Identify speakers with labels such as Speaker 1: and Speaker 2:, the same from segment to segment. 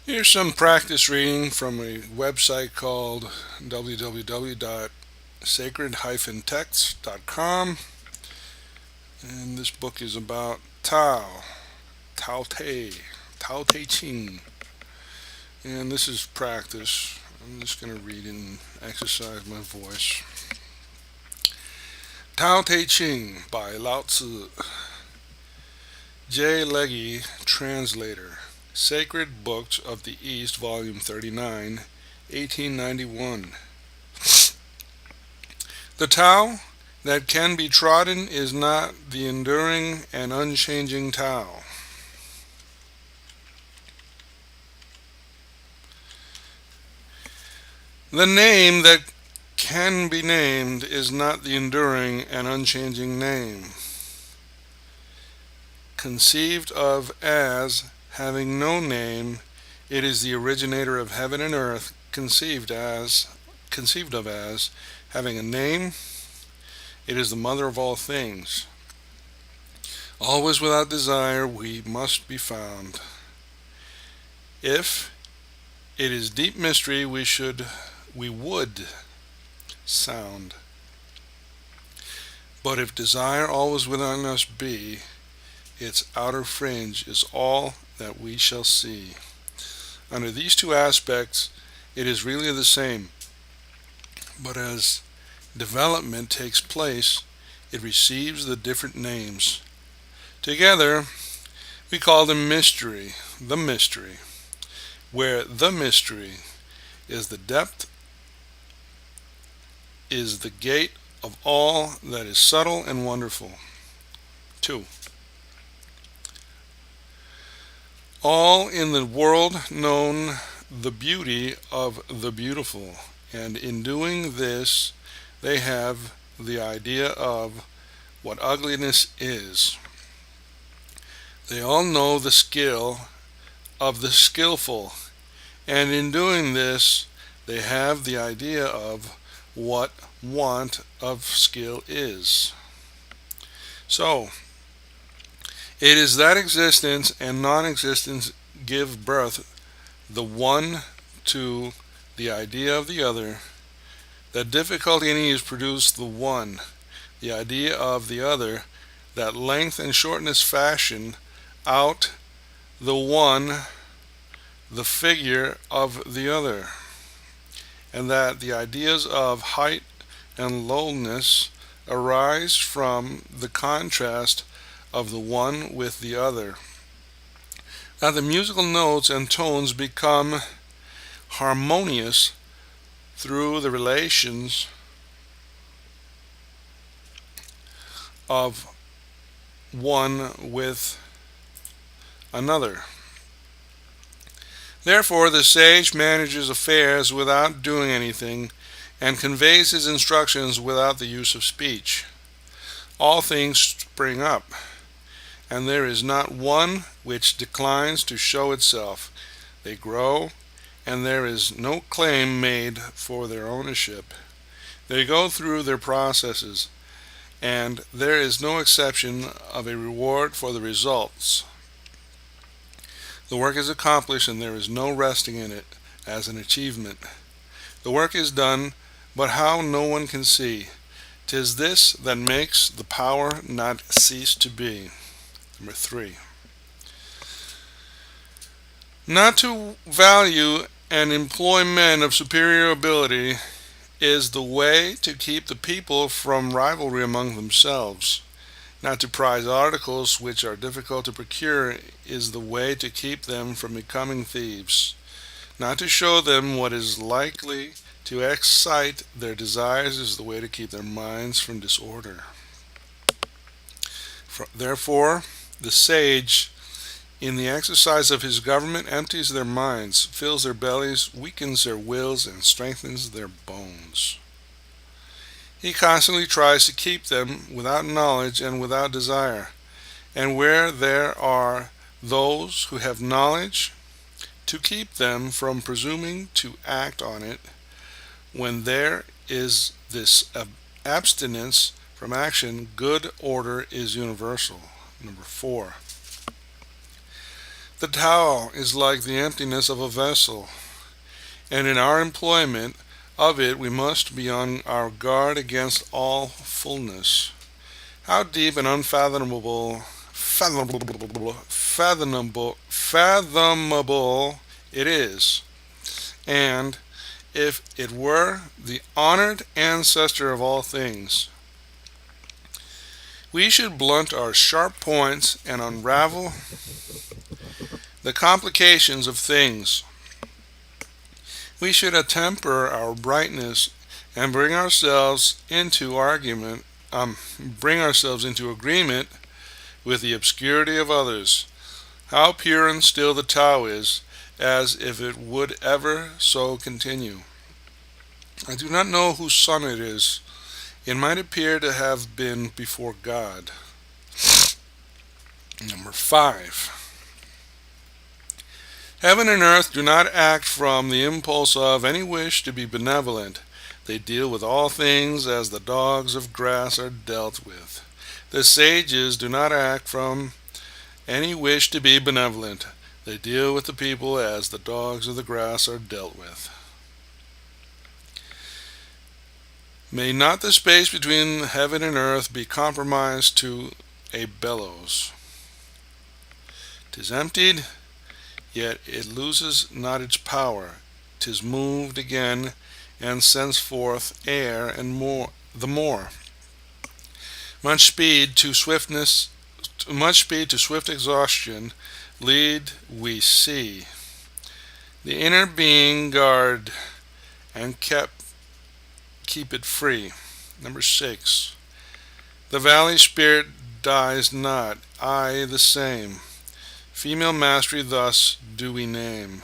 Speaker 1: Here's some practice reading from a website called www.sacred-text.com. And this book is about Tao Te, Tao Te Ching. And this is practice. I'm just going to read and exercise my voice. Tao Te Ching by Lao-tzu. Legge, Translator. Sacred Books of the East, Volume 39, 1891. The Tao that can be trodden is not the enduring and unchanging Tao. The name that can be named is not the enduring and unchanging name. Conceived of as having no name, it is the originator of heaven and earth, conceived of as having a name. It is the mother of all things. Always without desire we must be found. If it is deep mystery we would sound. But if desire always within us be, its outer fringe is all that we shall see. Under these two aspects, it is really the same. But as development takes place, it receives the different names. Together, we call them mystery, the mystery, where the mystery is the depth, is the gate of all that is subtle and wonderful. 2. All in the world known the beauty of the beautiful, and in doing this they have the idea of what ugliness is. They all know the skill of the skillful, and in doing this they have the idea of what want of skill is. So, it is that existence and non-existence give birth the one to the idea of the other, that difficulty and ease produce the one, the idea of the other, that length and shortness fashion out the one, the figure of the other, and that the ideas of height and lowness arise from the contrast of the one with the other, that the musical notes and tones become harmonious through the relations of one with another. Therefore, the sage manages affairs without doing anything and conveys his instructions without the use of speech. All things spring up, and there is not one which declines to show itself. They grow, and there is no claim made for their ownership. They go through their processes, and there is no exception of a reward for the results. The work is accomplished, and there is no resting in it as an achievement. The work is done, but how no one can see. 'Tis this that makes the power not cease to be. Number 3. Not to value and employ men of superior ability is the way to keep the people from rivalry among themselves. Not to prize articles which are difficult to procure is the way to keep them from becoming thieves. Not to show them what is likely to excite their desires is the way to keep their minds from disorder. Therefore, the sage, in the exercise of his government, empties their minds, fills their bellies, weakens their wills, and strengthens their bones. He constantly tries to keep them without knowledge and without desire. And where there are those who have knowledge, to keep them from presuming to act on it. When there is this abstinence from action, good order is universal. Number 4. The Tao is like the emptiness of a vessel, and in our employment of it we must be on our guard against all fullness. How deep and fathomable it is, and if it were the honored ancestor of all things, we should blunt our sharp points and unravel the complications of things. We should attemper our brightness and bring ourselves into agreement with the obscurity of others. How pure and still the Tao is, as if it would ever so continue. I do not know whose son it is. It might appear to have been before God. Number 5. Heaven and earth do not act from the impulse of any wish to be benevolent. They deal with all things as the dogs of grass are dealt with. The sages do not act from any wish to be benevolent. They deal with the people as the dogs of the grass are dealt with. May not the space between heaven and earth be compromised to a bellows. 'Tis emptied, yet it loses not its power. 'Tis moved again, and sends forth air and the more. Much speed to swift exhaustion lead we see. The inner being guard and keep it free. Number 6. The valley spirit dies not, I the same. Female mastery thus do we name.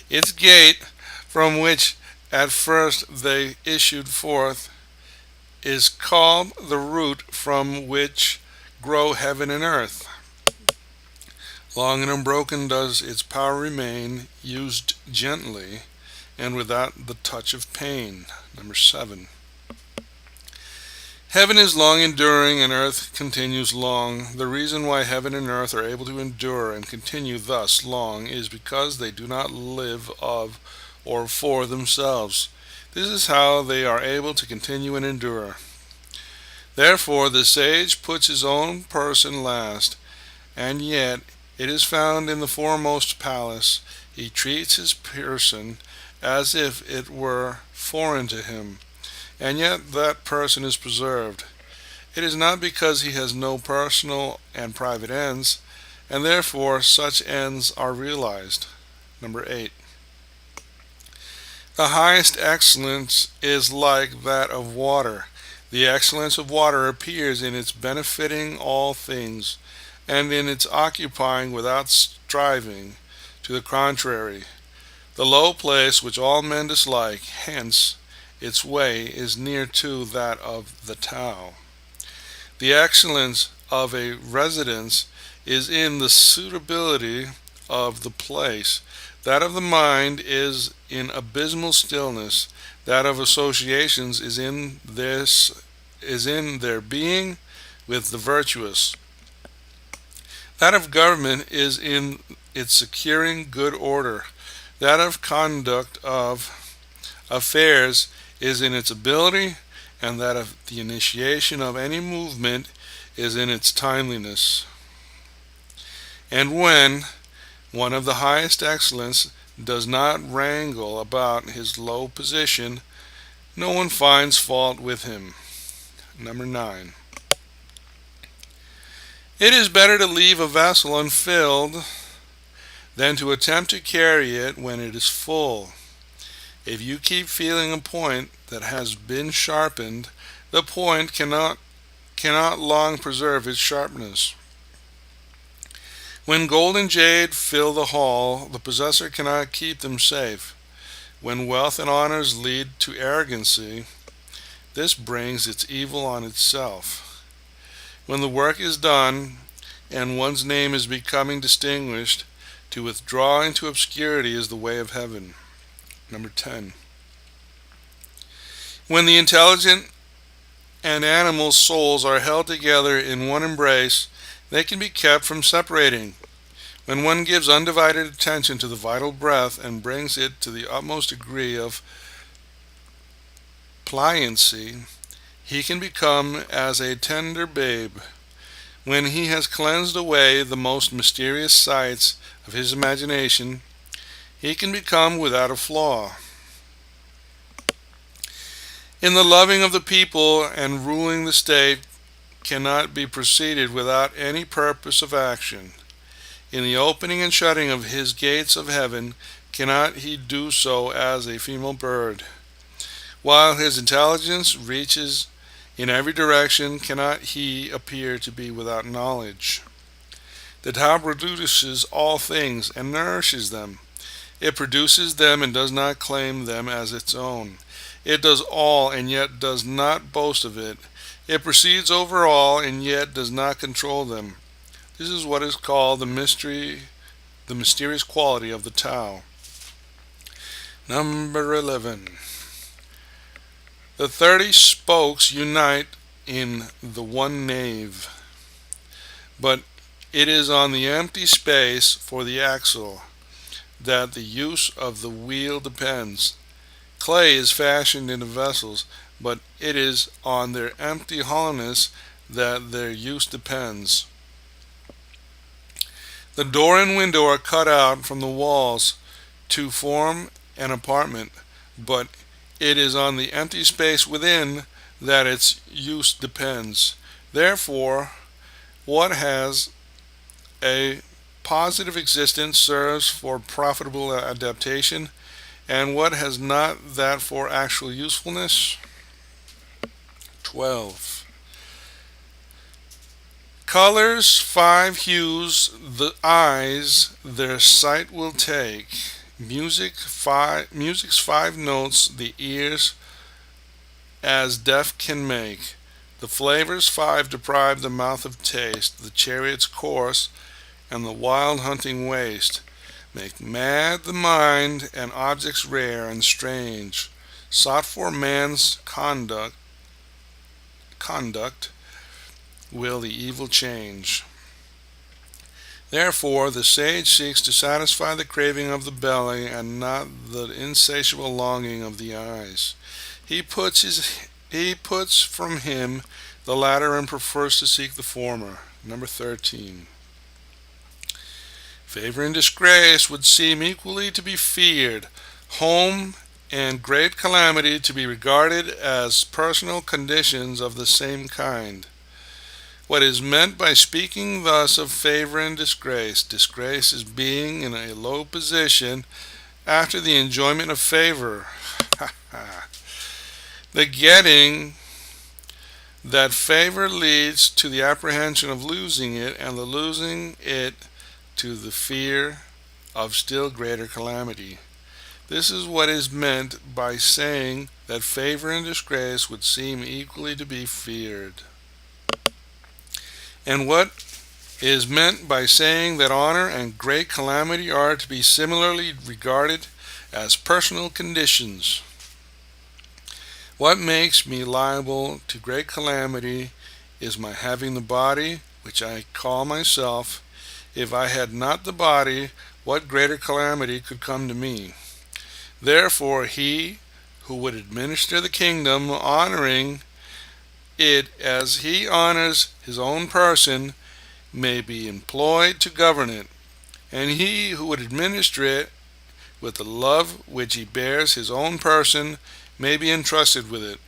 Speaker 1: Its gate, from which at first they issued forth, is called the root from which grow heaven and earth. Long and unbroken does its power remain, used gently and without the touch of pain. Number 7. Heaven is long enduring and earth continues long. The reason why heaven and earth are able to endure and continue thus long is because they do not live of or for themselves. This is how they are able to continue and endure. Therefore the sage puts his own person last, and yet it is found in the foremost palace. He treats his person as if it were foreign to him, and yet that person is preserved. It is not because he has no personal and private ends, and therefore such ends are realized. Number 8. The highest excellence is like that of water. The excellence of water appears in its benefiting all things, and in its occupying without striving. To the contrary, the low place which all men dislike, hence its way is near to that of the Tao. The excellence of a residence is in the suitability of the place. That of the mind is in abysmal stillness. That of associations is in their being with the virtuous. That of government is in its securing good order. That of conduct of affairs is in its ability, and that of the initiation of any movement is in its timeliness. And when one of the highest excellence does not wrangle about his low position, no one finds fault with him. Number 9. It is better to leave a vessel unfilled than to attempt to carry it when it is full. If you keep feeling a point that has been sharpened, the point cannot long preserve its sharpness. When gold and jade fill the hall, the possessor cannot keep them safe. When wealth and honors lead to arrogancy, this brings its evil on itself. When the work is done, and one's name is becoming distinguished, to withdraw into obscurity is the way of heaven. Number 10. When the intelligent and animal souls are held together in one embrace, they can be kept from separating. When one gives undivided attention to the vital breath and brings it to the utmost degree of pliancy, he can become as a tender babe. When he has cleansed away the most mysterious sights of his imagination, he can become without a flaw. In the loving of the people and ruling the state cannot be proceeded without any purpose of action. In the opening and shutting of his gates of heaven cannot he do so as a female bird. While his intelligence reaches in every direction, cannot he appear to be without knowledge. The Tao produces all things and nourishes them. It produces them and does not claim them as its own. It does all and yet does not boast of it. It proceeds over all and yet does not control them. This is what is called the mysterious quality of the Tao. Number 11. The 30 spokes unite in the one nave, but it is on the empty space for the axle that the use of the wheel depends. Clay is fashioned into vessels, but it is on their empty hollowness that their use depends. The door and window are cut out from the walls to form an apartment, but it is on the empty space within that its use depends. Therefore, what has a positive existence serves for profitable adaptation, and what has not that for actual usefulness. 12. Colors, 5 hues, the eyes their sight will take. Music's 5 notes, the ears as deaf can make. The flavors 5 deprive the mouth of taste. The chariot's course and the wild hunting waste make mad the mind, and objects rare and strange, sought for man's conduct will the evil change. Therefore the sage seeks to satisfy the craving of the belly and not the insatiable longing of the eyes. He puts from him the latter and prefers to seek the former. Number 13. Favor and disgrace would seem equally to be feared. Home and great calamity to be regarded as personal conditions of the same kind. What is meant by speaking thus of favor and disgrace? Disgrace is being in a low position after the enjoyment of favor. The getting that favor leads to the apprehension of losing it, and the losing it to the fear of still greater calamity. This is what is meant by saying that favor and disgrace would seem equally to be feared. And what is meant by saying that honor and great calamity are to be similarly regarded as personal conditions. What makes me liable to great calamity is my having the body, which I call myself. If I had not the body, what greater calamity could come to me? Therefore he who would administer the kingdom, honoring it as he honors his own person, may be employed to govern it, and he who would administer it with the love which he bears his own person may be entrusted with it.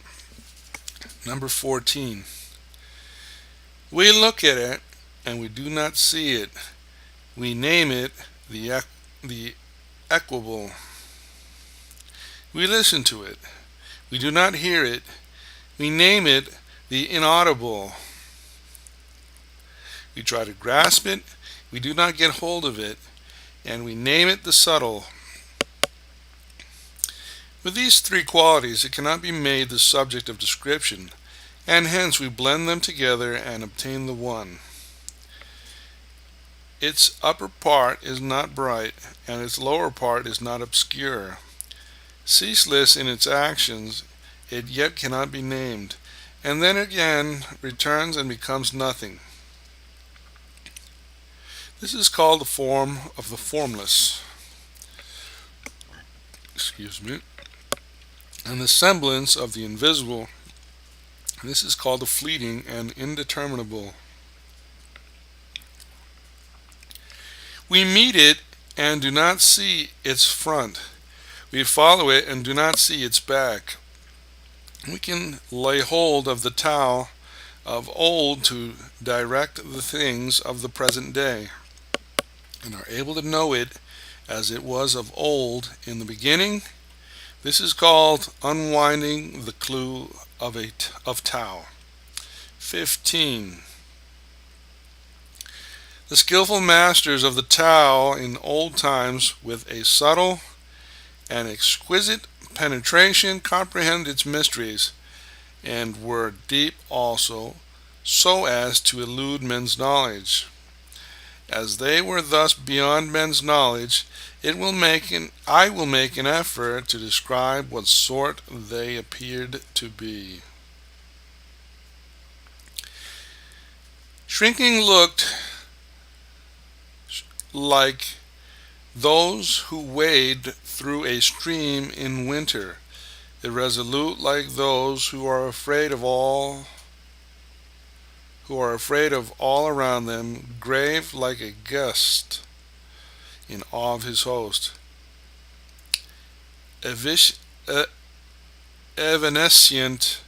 Speaker 1: Number 14. We look at it and we do not see it. We name it the equable. We listen to it. We do not hear it. We name it the inaudible. We try to grasp it. We do not get hold of it. And we name it the subtle. With these 3 qualities, it cannot be made the subject of description, and hence we blend them together and obtain the one. Its upper part is not bright, and its lower part is not obscure. Ceaseless in its actions, it yet cannot be named, and then again returns and becomes nothing. This is called the form of the formless. Excuse me. And the semblance of the invisible. This is called the fleeting and indeterminable. We meet it and do not see its front. We follow it and do not see its back. We can lay hold of the Tao of old to direct the things of the present day, and are able to know it as it was of old in the beginning. This is called unwinding the clue of Tao. 15. The skillful masters of the Tao in old times, with a subtle and exquisite penetration, comprehend its mysteries, and were deep also, so as to elude men's knowledge. As they were thus beyond men's knowledge, I will make an effort to describe what sort they appeared to be. Shrinking looked like those who wade through a stream in winter, irresolute like those who are afraid of all around them, grave like a guest in awe of his host, evanescent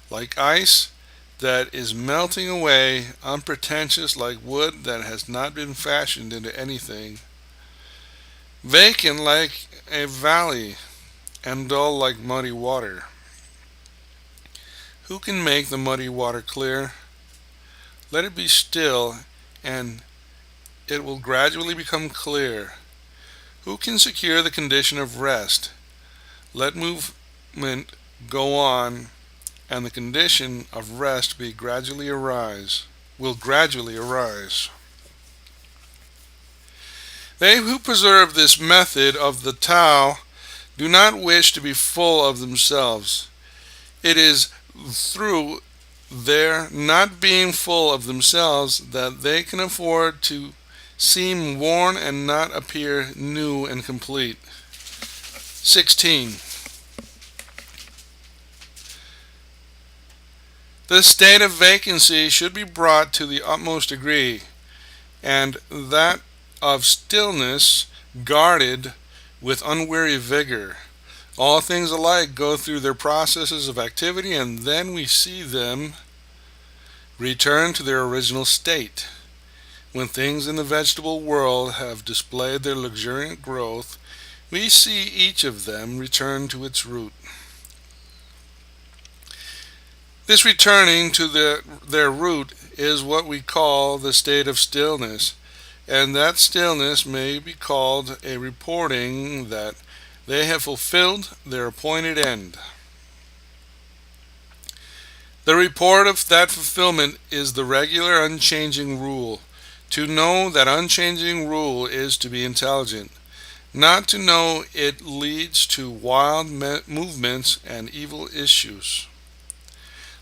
Speaker 1: like ice that is melting away, unpretentious like wood that has not been fashioned into anything, vacant like a valley, and dull like muddy water. Who can make the muddy water clear? Let it be still, and it will gradually become clear. Who can secure the condition of rest? Let movement go on, and the condition of rest will gradually arise. They who preserve this method of the Tao do not wish to be full of themselves. It is through their not being full of themselves that they can afford to seem worn and not appear new and complete. 16. The state of vacancy should be brought to the utmost degree, and that of stillness guarded with unweary vigor. All things alike go through their processes of activity, and then we see them return to their original state. When things in the vegetable world have displayed their luxuriant growth, we see each of them return to its root. This returning to their root is what we call the state of stillness, and that stillness may be called a reporting that they have fulfilled their appointed end. The report of that fulfillment is the regular unchanging rule. To know that unchanging rule is to be intelligent. Not to know it leads to wild movements and evil issues.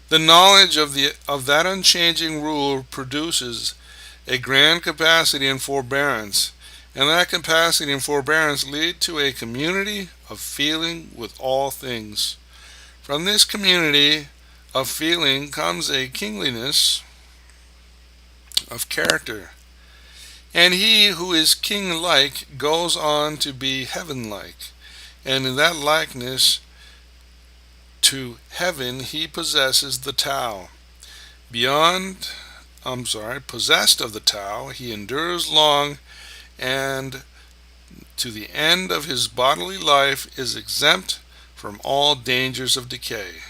Speaker 1: The knowledge of that unchanging rule produces a grand capacity and forbearance, and that capacity and forbearance lead to a community of feeling with all things. From this community of feeling comes a kingliness of character, and he who is king-like goes on to be heaven-like, and in that likeness to heaven he possesses the Tao. Possessed of the Tao, he endures long, and to the end of his bodily life is exempt from all dangers of decay.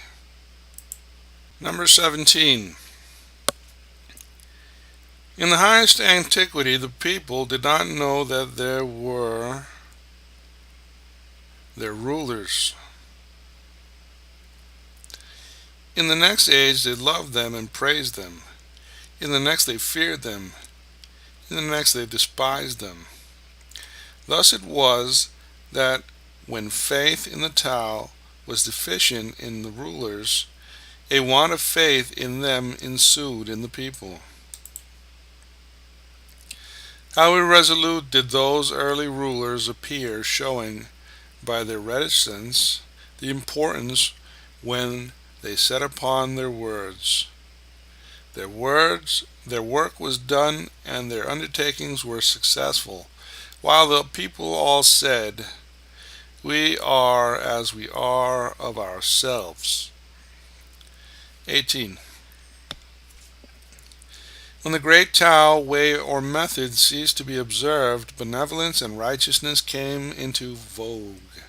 Speaker 1: Number 17. In the highest antiquity, the people did not know that there were their rulers. In the next age, they loved them and praised them. In the next, they feared them. In the next, they despised them. Thus it was that when faith in the Tao was deficient in the rulers, a want of faith in them ensued in the people. How irresolute did those early rulers appear, showing by their reticence the importance when they set upon their words. Their work was done, and their undertakings were successful, while the people all said, "We are as we are of ourselves." 18. When the great Tao way or method ceased to be observed, benevolence and righteousness came into vogue.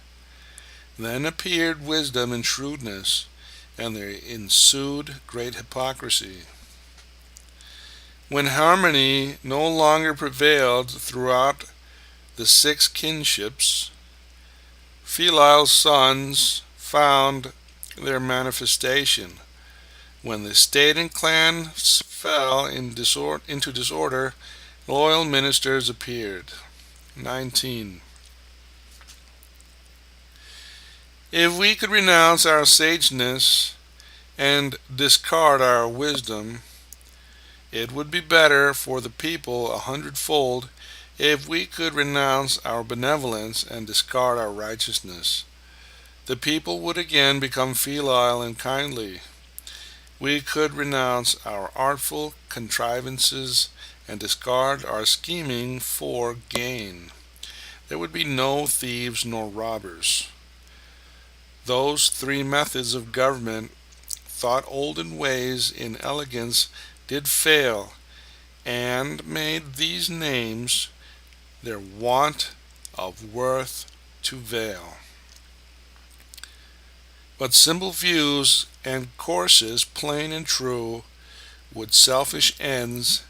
Speaker 1: Then appeared wisdom and shrewdness, and there ensued great hypocrisy. When harmony no longer prevailed throughout the six kinships, filial sons found their manifestation. When the state and clans fell into disorder, loyal ministers appeared. 19. If we could renounce our sageness and discard our wisdom, it would be better for the people 100-fold if we could renounce our benevolence and discard our righteousness. The people would again become filial and kindly. We could renounce our artful contrivances and discard our scheming for gain. There would be no thieves nor robbers. Those three methods of government, thought olden ways in elegance, did fail, and made these names their want of worth to veil. But simple views and courses, plain and true, would selfish ends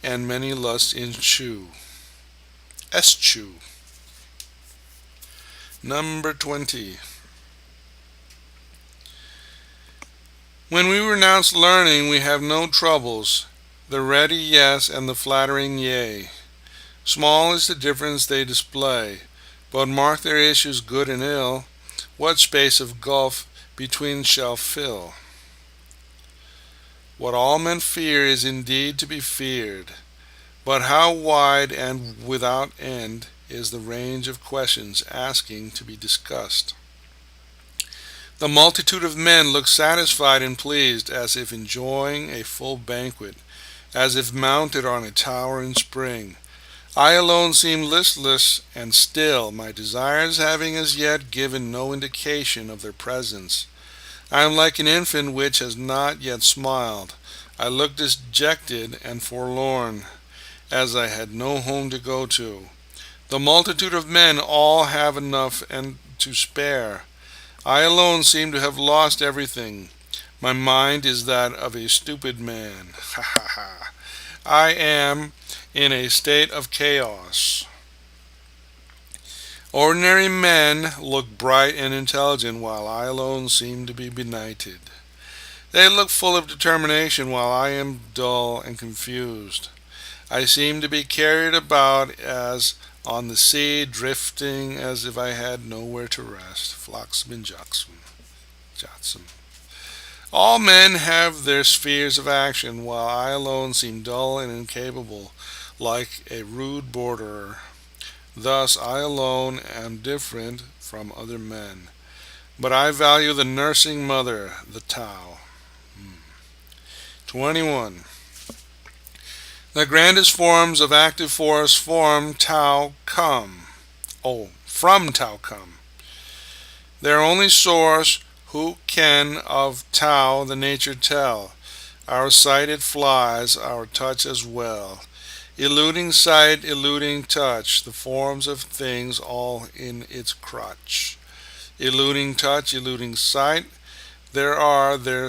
Speaker 1: and many lusts eschew. Number 20. When we renounce learning, we have no troubles, the ready yes and the flattering yea. Small is the difference they display, but mark their issues good and ill, what space of gulf between shall fill? What all men fear is indeed to be feared, but how wide and without end is the range of questions asking to be discussed. The multitude of men look satisfied and pleased, as if enjoying a full banquet, as if mounted on a tower in spring. I alone seem listless and still, my desires having as yet given no indication of their presence. I am like an infant which has not yet smiled. I look dejected and forlorn, as I had no home to go to. The multitude of men all have enough and to spare. I alone seem to have lost everything. My mind is that of a stupid man. Ha ha ha. I am in a state of chaos. Ordinary men look bright and intelligent, while I alone seem to be benighted. They look full of determination, while I am dull and confused. I seem to be carried about as on the sea, drifting as if I had nowhere to rest. Flotsam and jetsam. All men have their spheres of action, while I alone seem dull and incapable, like a rude borderer. Thus I alone am different from other men. But I value the nursing mother, the Tao. 21. The grandest forms of active force from Tao come. Their only source, who can of Tao the nature tell? Our sight it flies, our touch as well. Eluding sight, eluding touch, the forms of things all in its crotch. Eluding touch, eluding sight, there are their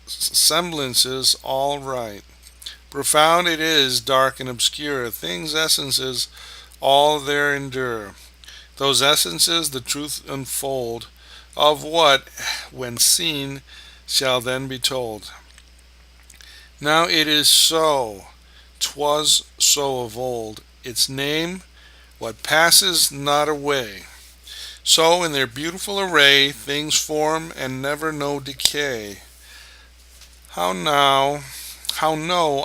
Speaker 1: semblances all right. Profound it is, dark and obscure, things' essences all there endure. Those essences the truth unfold, of what, when seen, shall then be told. Now it is so, 'twas so of old, its name, what passes not away. So in their beautiful array, things form and never know decay. How know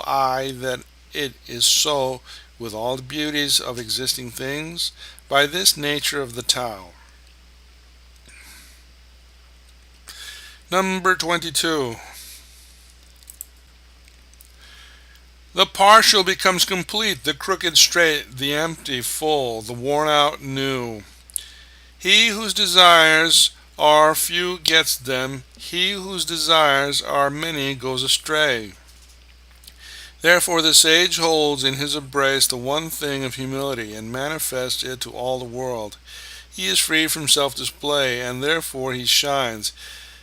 Speaker 1: I that it is so with all the beauties of existing things, by this nature of the Tao. Number 22. The partial becomes complete, the crooked straight, the empty full, the worn out new. He whose desires are few gets them, he whose desires are many goes astray. Therefore the sage holds in his embrace the one thing of humility, and manifests it to all the world. He is free from self-display, and therefore he shines,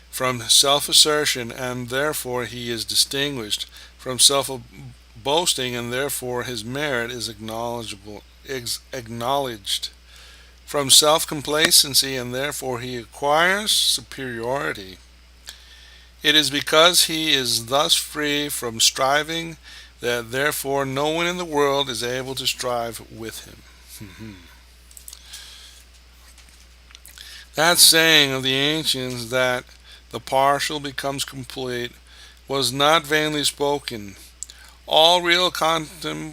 Speaker 1: from self-assertion, and therefore he is distinguished, from self-boasting, and therefore his merit is acknowledged, from self-complacency, and therefore he acquires superiority. It is because he is thus free from striving that therefore no one in the world is able to strive with him. That saying of the ancients that the partial becomes complete was not vainly spoken. All real completion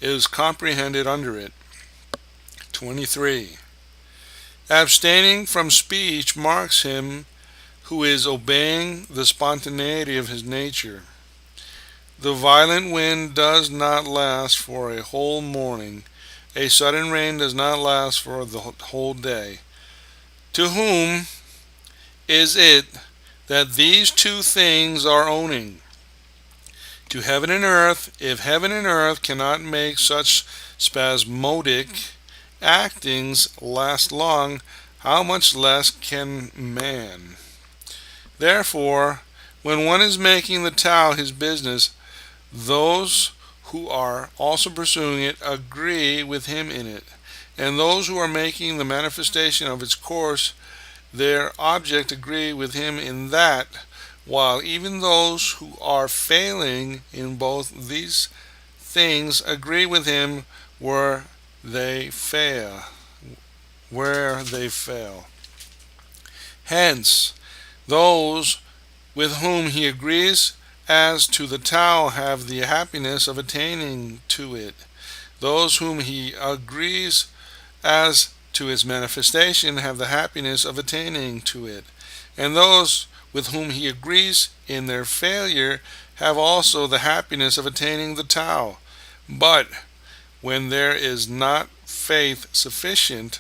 Speaker 1: is comprehended under it. 23. Abstaining from speech marks him who is obeying the spontaneity of his nature. The violent wind does not last for a whole morning. A sudden rain does not last for the whole day. To whom is it that these two things are owning? To heaven and earth. If heaven and earth cannot make such spasmodic actings last long, how much less can man? Therefore, when one is making the Tao his business, those who are also pursuing it agree with him in it, and those who are making the manifestation of its course their object agree with him in that, while even those who are failing in both these things agree with him where they fail. Hence, those with whom he agrees as to the Tao have the happiness of attaining to it. Those whom he agrees as to its manifestation have the happiness of attaining to it. And those with whom he agrees in their failure have also the happiness of attaining the Tao. But when there is not faith sufficient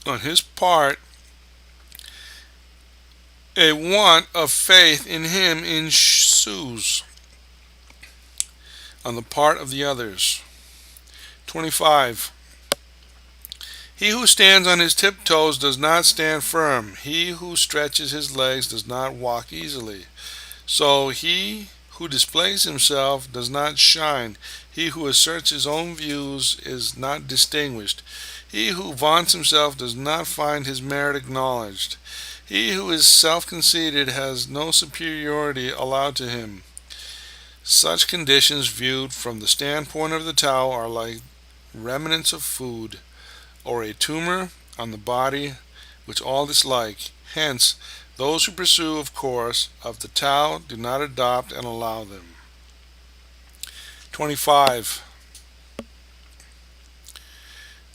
Speaker 1: on his part, a want of faith in him ensues on the part of the others. 25. He who stands on his tiptoes does not stand firm. He who stretches his legs does not walk easily. So he who displays himself does not shine. He who asserts his own views is not distinguished. He who vaunts himself does not find his merit acknowledged. He who is self-conceited has no superiority allowed to him. Such conditions viewed from the standpoint of the Tao are like remnants of food, or a tumor on the body which all dislike. Hence, those who pursue, of course, of the Tao do not adopt and allow them. 25.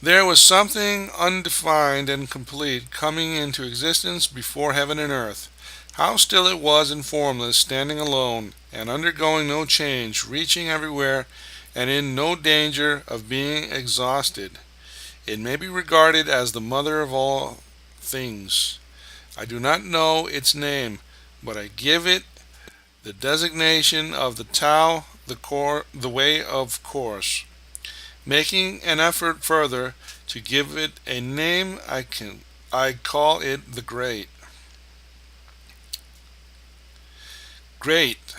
Speaker 1: There was something undefined and complete coming into existence before heaven and earth. How still it was and formless, standing alone, and undergoing no change, reaching everywhere, and in no danger of being exhausted. It may be regarded as the mother of all things. I do not know its name, but I give it the designation of the Tao, the way of course. Making an effort further to give it a name, I call it the Great. Great,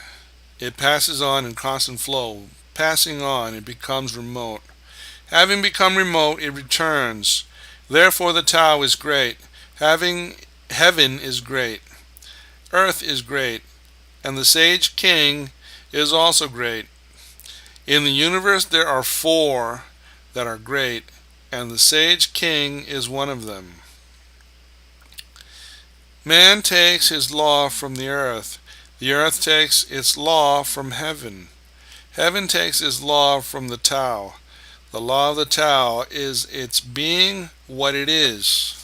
Speaker 1: it passes on in constant flow. Passing on, it becomes remote. Having become remote, it returns. Therefore the Tao is great. Heaven is great. Earth is great. And the sage king is also great. In the universe there are four that are great. and the sage king is one of them. Man takes his law from the earth takes its law from heaven. Heaven takes its law from the Tao. The law of the Tao is its being what it is.